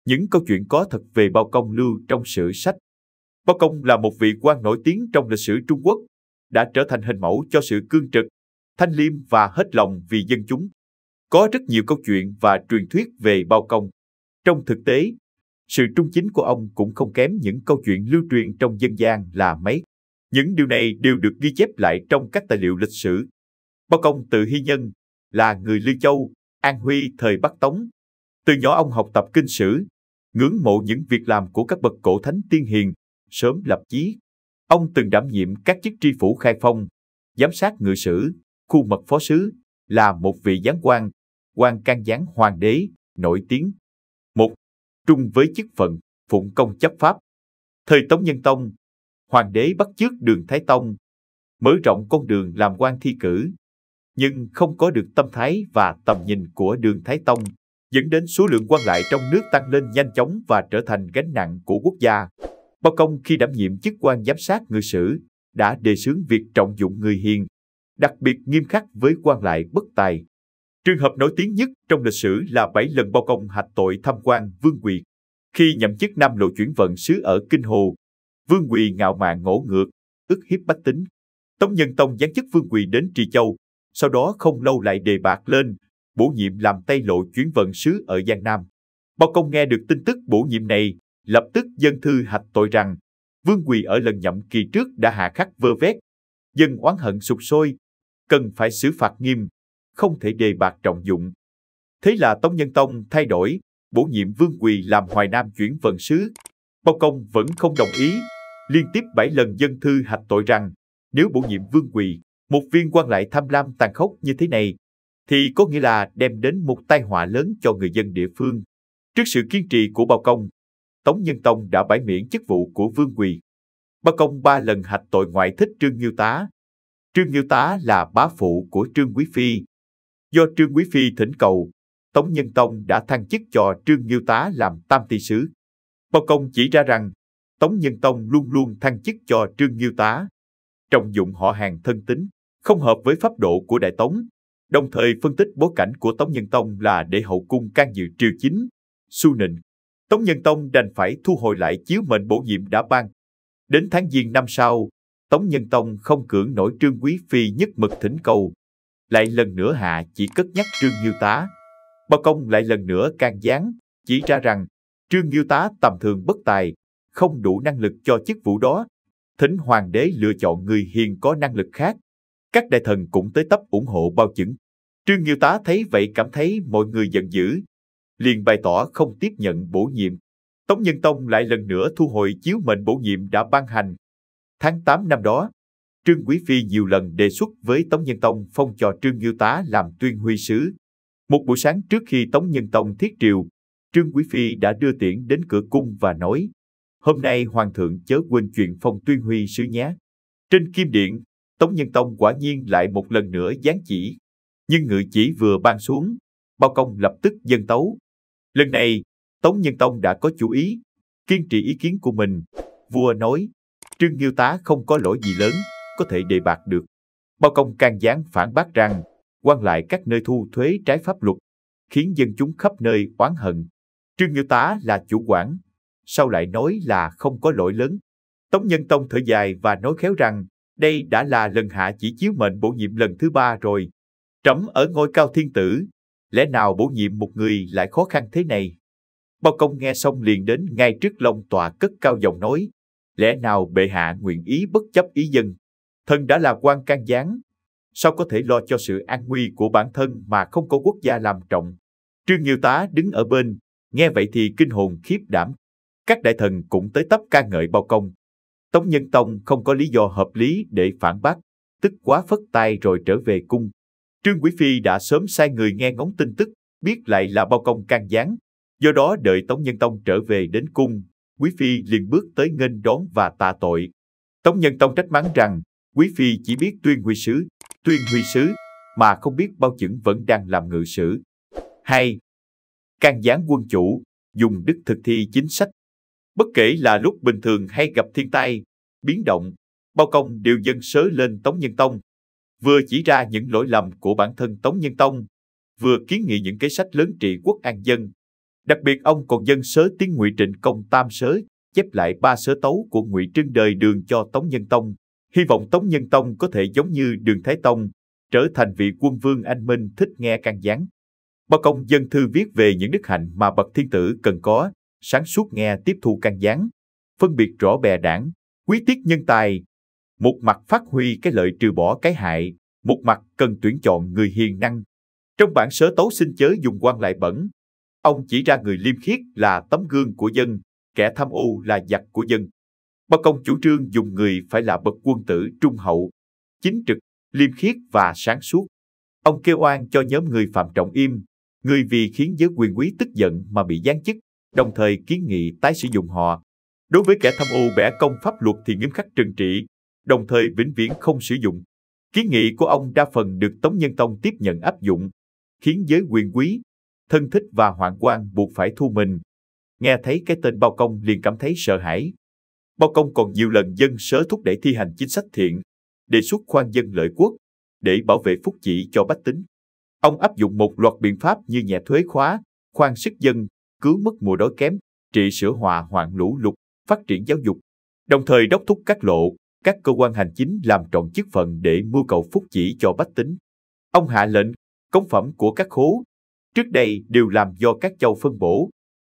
Những câu chuyện có thật về Bao Công lưu trong sử sách. Bao Công là một vị quan nổi tiếng trong lịch sử Trung Quốc, đã trở thành hình mẫu cho sự cương trực, thanh liêm và hết lòng vì dân chúng. Có rất nhiều câu chuyện và truyền thuyết về Bao Công. Trong thực tế, sự trung chính của ông cũng không kém những câu chuyện lưu truyền trong dân gian là mấy. Những điều này đều được ghi chép lại trong các tài liệu lịch sử. Bao Công tự hy nhân là người Lư Châu, An Huy thời Bắc Tống. Từ nhỏ ông học tập kinh sử, ngưỡng mộ những việc làm của các bậc cổ thánh tiên hiền, sớm lập chí. Ông từng đảm nhiệm các chức tri phủ Khai Phong, giám sát ngự sử, khu mật phó sứ, là một vị giám quan, quan can gián hoàng đế, nổi tiếng. 1. Trung với chức phận, phụng công chấp pháp. Thời Tống Nhân Tông, hoàng đế bắt chước Đường Thái Tông, mở rộng con đường làm quan thi cử, nhưng không có được tâm thái và tầm nhìn của Đường Thái Tông, dẫn đến số lượng quan lại trong nước tăng lên nhanh chóng và trở thành gánh nặng của quốc gia. Bao Công khi đảm nhiệm chức quan giám sát ngự sử đã đề xướng việc trọng dụng người hiền, đặc biệt nghiêm khắc với quan lại bất tài. Trường hợp nổi tiếng nhất trong lịch sử là 7 lần Bao Công hạch tội tham quan Vương Quỳ. Khi nhậm chức Nam Lộ chuyển vận sứ ở Kinh Hồ, Vương Quỳ ngạo mạn ngỗ ngược, ức hiếp bách tính. Tống Nhân Tông giáng chức Vương Quỳ đến Trì Châu, sau đó không lâu lại đề bạt lên, bổ nhiệm làm Tây Lộ chuyển vận sứ ở Giang Nam. Bao Công nghe được tin tức bổ nhiệm này, lập tức dâng thư hạch tội rằng Vương Quỳ ở lần nhậm kỳ trước đã hạ khắc vơ vét, dân oán hận sục sôi, cần phải xử phạt nghiêm, không thể đề bạt trọng dụng. Thế là Tống Nhân Tông thay đổi, bổ nhiệm Vương Quỳ làm Hoài Nam chuyển vận sứ. Bao Công vẫn không đồng ý, liên tiếp 7 lần dâng thư hạch tội rằng nếu bổ nhiệm Vương Quỳ, một viên quan lại tham lam tàn khốc như thế này, thì có nghĩa là đem đến một tai họa lớn cho người dân địa phương. Trước sự kiên trì của Bao Công, Tống Nhân Tông đã bãi miễn chức vụ của Vương Quỳ. Bao Công 3 lần hạch tội ngoại thích Trương Nghiêu Tá. Trương Nghiêu Tá là bá phụ của Trương Quý Phi. Do Trương Quý Phi thỉnh cầu, Tống Nhân Tông đã thăng chức cho Trương Nghiêu Tá làm tam ty sứ. Bao Công chỉ ra rằng Tống Nhân Tông luôn luôn thăng chức cho Trương Nghiêu Tá, trọng dụng họ hàng thân tín, không hợp với pháp độ của Đại Tống, đồng thời phân tích bối cảnh của Tống Nhân Tông là để hậu cung can dự triều chính, su nịnh. Tống Nhân Tông đành phải thu hồi lại chiếu mệnh bổ nhiệm đã ban. Đến tháng Giêng năm sau, Tống Nhân Tông không cưỡng nổi Trương Quý Phi nhất mực thỉnh cầu, lại lần nữa hạ chỉ cất nhắc Trương Nghiêu Tá. Bao Công lại lần nữa can gián, chỉ ra rằng Trương Nghiêu Tá tầm thường bất tài, không đủ năng lực cho chức vụ đó, thỉnh hoàng đế lựa chọn người hiền có năng lực khác. Các đại thần cũng tới tấp ủng hộ bao chứng. Trương Nghiêu Tá thấy vậy cảm thấy mọi người giận dữ, liền bày tỏ không tiếp nhận bổ nhiệm. Tống Nhân Tông lại lần nữa thu hồi chiếu mệnh bổ nhiệm đã ban hành. Tháng 8 năm đó, Trương Quý Phi nhiều lần đề xuất với Tống Nhân Tông phong cho Trương Nghiêu Tá làm tuyên huy sứ. Một buổi sáng trước khi Tống Nhân Tông thiết triều, Trương Quý Phi đã đưa tiễn đến cửa cung và nói: "Hôm nay hoàng thượng chớ quên chuyện phong tuyên huy sứ nhé." Trên kim điện, Tống Nhân Tông quả nhiên lại một lần nữa giáng chỉ, nhưng ngự chỉ vừa ban xuống, Bao Công lập tức dâng tấu. Lần này, Tống Nhân Tông đã có chủ ý, kiên trì ý kiến của mình. Vua nói: "Trương Nghiêu Tá không có lỗi gì lớn, có thể đề bạt được." Bao Công can gián phản bác rằng quan lại các nơi thu thuế trái pháp luật, khiến dân chúng khắp nơi oán hận. Trương Nghiêu Tá là chủ quản, sao lại nói là không có lỗi lớn? Tống Nhân Tông thở dài và nói khéo rằng đây đã là lần hạ chỉ chiếu mệnh bổ nhiệm lần thứ 3 rồi. Trẫm ở ngôi cao thiên tử, lẽ nào bổ nhiệm một người lại khó khăn thế này? Bao Công nghe xong liền đến ngay trước long tọa cất cao giọng nói: "Lẽ nào bệ hạ nguyện ý bất chấp ý dân? Thần đã là quan can gián, sao có thể lo cho sự an nguy của bản thân mà không có quốc gia làm trọng?" Trương Nghiêu Tá đứng ở bên, nghe vậy thì kinh hồn khiếp đảm. Các đại thần cũng tới tấp ca ngợi Bao Công. Tống Nhân Tông không có lý do hợp lý để phản bác, tức quá phất tay rồi trở về cung. Trương Quý Phi đã sớm sai người nghe ngóng tin tức, biết lại là Bao Công can gián. Do đó đợi Tống Nhân Tông trở về đến cung, Quý Phi liền bước tới nghênh đón và tạ tội. Tống Nhân Tông trách mắng rằng Quý Phi chỉ biết tuyên huy sứ, mà không biết bao chững vẫn đang làm ngự sử. 2. Can gián quân chủ, dùng đức thực thi chính sách. Bất kể là lúc bình thường hay gặp thiên tai, biến động, Bao Công đều dâng sớ lên Tống Nhân Tông, vừa chỉ ra những lỗi lầm của bản thân Tống Nhân Tông, vừa kiến nghị những kế sách lớn trị quốc an dân. Đặc biệt ông còn dâng sớ tiếng Ngụy Trịnh Công tam sớ, chép lại 3 sớ tấu của Ngụy Trưng đời Đường cho Tống Nhân Tông, hy vọng Tống Nhân Tông có thể giống như Đường Thái Tông, trở thành vị quân vương anh minh thích nghe can gián. Bao công dân thư viết về những đức hạnh mà bậc thiên tử cần có, sáng suốt nghe tiếp thu can gián, phân biệt rõ bè đảng, quý tiết nhân tài, một mặt phát huy cái lợi trừ bỏ cái hại, một mặt cần tuyển chọn người hiền năng. Trong bản sớ tấu xin chớ dùng quan lại bẩn, ông chỉ ra người liêm khiết là tấm gương của dân, kẻ tham ô là giặc của dân. Bao công chủ trương dùng người phải là bậc quân tử trung hậu, chính trực, liêm khiết và sáng suốt. Ông kêu oan cho nhóm người Phạm Trọng Im, người vì khiến giới quyền quý tức giận mà bị giáng chức, đồng thời kiến nghị tái sử dụng họ. Đối với kẻ tham ô bẻ cong pháp luật thì nghiêm khắc trừng trị, đồng thời vĩnh viễn không sử dụng. Kiến nghị của ông đa phần được Tống Nhân Tông tiếp nhận áp dụng, khiến giới quyền quý, thân thích và hoạn quan buộc phải thu mình. Nghe thấy cái tên Bao Công liền cảm thấy sợ hãi. Bao Công còn nhiều lần dâng sớ thúc đẩy thi hành chính sách thiện, đề xuất khoan dân lợi quốc, để bảo vệ phúc chỉ cho bách tính. Ông áp dụng một loạt biện pháp như nhẹ thuế khóa, khoan sức dân, cứu mất mùa đói kém, trị sửa hòa hoạn lũ lụt, phát triển giáo dục, đồng thời đốc thúc các lộ, các cơ quan hành chính làm trọn chức phận để mưu cầu phúc chỉ cho bách tính. Ông hạ lệnh, công phẩm của các khố, trước đây đều làm do các châu phân bổ.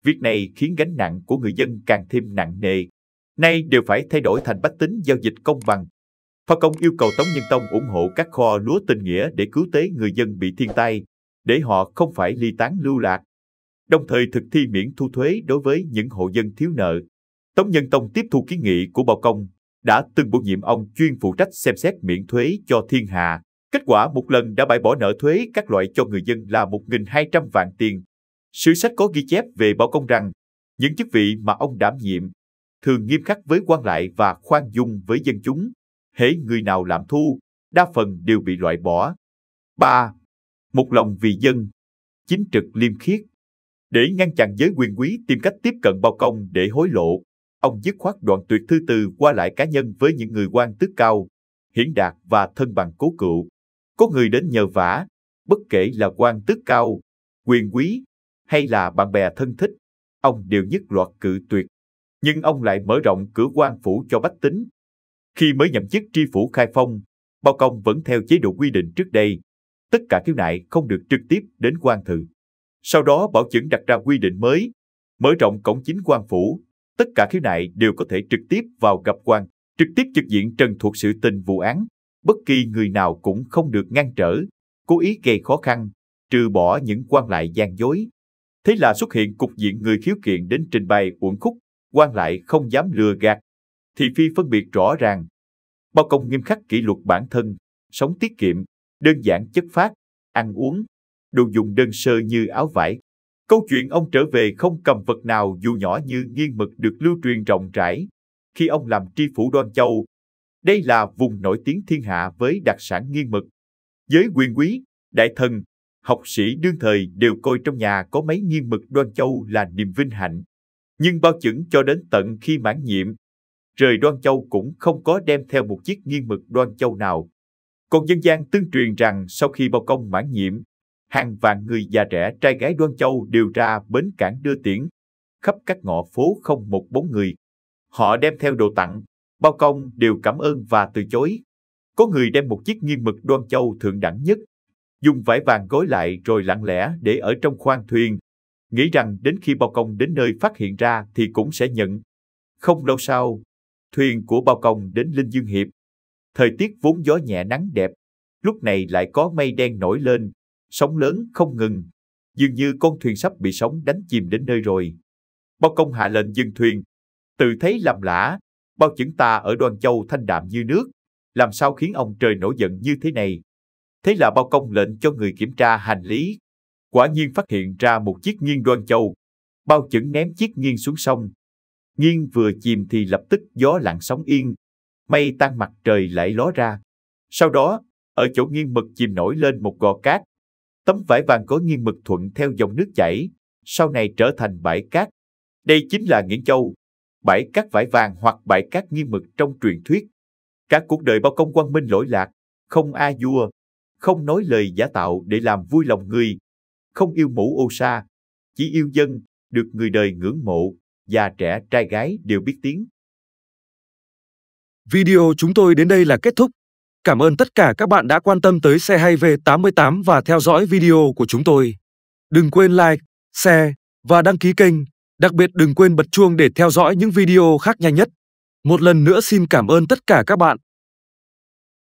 Việc này khiến gánh nặng của người dân càng thêm nặng nề. Nay đều phải thay đổi thành bách tính giao dịch công bằng. Bao Công yêu cầu Tống Nhân Tông ủng hộ các kho lúa tình nghĩa để cứu tế người dân bị thiên tai, để họ không phải ly tán lưu lạc. Đồng thời thực thi miễn thu thuế đối với những hộ dân thiếu nợ. Tống Nhân Tông tiếp thu kiến nghị của Bao Công, đã từng bổ nhiệm ông chuyên phụ trách xem xét miễn thuế cho thiên hạ. Kết quả một lần đã bãi bỏ nợ thuế các loại cho người dân là 1.200 vạn tiền. Sử sách có ghi chép về Bao Công rằng, những chức vị mà ông đảm nhiệm thường nghiêm khắc với quan lại và khoan dung với dân chúng. Hễ người nào làm thu, đa phần đều bị loại bỏ. 3. Một lòng vì dân, chính trực liêm khiết. Để ngăn chặn giới quyền quý tìm cách tiếp cận Bao Công để hối lộ, ông dứt khoát đoạn tuyệt thư từ qua lại cá nhân với những người quan tước cao, hiển đạt và thân bằng cố cựu. Có người đến nhờ vả, bất kể là quan tước cao, quyền quý hay là bạn bè thân thích, ông đều nhất loạt cự tuyệt. Nhưng ông lại mở rộng cửa quan phủ cho bách tính. Khi mới nhậm chức tri phủ Khai Phong, Bao Công vẫn theo chế độ quy định trước đây, tất cả khiếu nại không được trực tiếp đến quan thự. Sau đó Bảo Chẩn đặt ra quy định mới, mở rộng cổng chính quan phủ, tất cả khiếu nại đều có thể trực tiếp vào gặp quan, trực tiếp trực diện trần thuật sự tình vụ án, bất kỳ người nào cũng không được ngăn trở, cố ý gây khó khăn, trừ bỏ những quan lại gian dối. Thế là xuất hiện cục diện người khiếu kiện đến trình bày uẩn khúc, quan lại không dám lừa gạt. Thị phi phân biệt rõ ràng. Bao Công nghiêm khắc kỷ luật bản thân, sống tiết kiệm, đơn giản chất phác, ăn uống, đồ dùng đơn sơ như áo vải. Câu chuyện ông trở về không cầm vật nào dù nhỏ như nghiêng mực được lưu truyền rộng rãi khi ông làm tri phủ Đoan Châu. Đây là vùng nổi tiếng thiên hạ với đặc sản nghiêng mực. Giới quyền quý, đại thần, học sĩ đương thời đều coi trong nhà có mấy nghiêng mực Đoan Châu là niềm vinh hạnh. Nhưng Bao Chẩn cho đến tận khi mãn nhiệm, rời Đoan Châu cũng không có đem theo một chiếc nghiêng mực Đoan Châu nào. Còn dân gian tương truyền rằng sau khi Bao Công mãn nhiệm, hàng vạn người già trẻ trai gái Đoan Châu đều ra bến cảng đưa tiễn, khắp các ngõ phố không một bóng người. Họ đem theo đồ tặng, Bao Công đều cảm ơn và từ chối. Có người đem một chiếc nghiêng mực Đoan Châu thượng đẳng nhất, dùng vải vàng gói lại rồi lặng lẽ để ở trong khoang thuyền, nghĩ rằng đến khi Bao Công đến nơi phát hiện ra thì cũng sẽ nhận. Không lâu sau, thuyền của Bao Công đến Linh Dương Hiệp. Thời tiết vốn gió nhẹ nắng đẹp, lúc này lại có mây đen nổi lên, sóng lớn không ngừng, dường như con thuyền sắp bị sóng đánh chìm đến nơi rồi. Bao Công hạ lệnh dừng thuyền, tự thấy làm lạ, Bao Chẩn ta ở Đoan Châu thanh đạm như nước, làm sao khiến ông trời nổi giận như thế này. Thế là Bao Công lệnh cho người kiểm tra hành lý, quả nhiên phát hiện ra một chiếc nghiêng Đoan Châu. Bao Chẩn ném chiếc nghiêng xuống sông. Nghiêng vừa chìm thì lập tức gió lặng sóng yên, mây tan mặt trời lại ló ra. Sau đó, ở chỗ nghiêng mực chìm nổi lên một gò cát. Tấm vải vàng gói nghiêng mực thuận theo dòng nước chảy, sau này trở thành bãi cát. Đây chính là Nghiễn Châu, bãi cát vải vàng hoặc bãi cát nghiêng mực trong truyền thuyết. Cả cuộc đời Bao Công quang minh lỗi lạc, không a vua, không nói lời giả tạo để làm vui lòng người, không yêu mẫu ô sa, chỉ yêu dân, được người đời ngưỡng mộ, già trẻ trai gái đều biết tiếng. Video chúng tôi đến đây là kết thúc. Cảm ơn tất cả các bạn đã quan tâm tới xe hay V88 và theo dõi video của chúng tôi. Đừng quên like, share và đăng ký kênh. Đặc biệt đừng quên bật chuông để theo dõi những video khác nhanh nhất. Một lần nữa xin cảm ơn tất cả các bạn.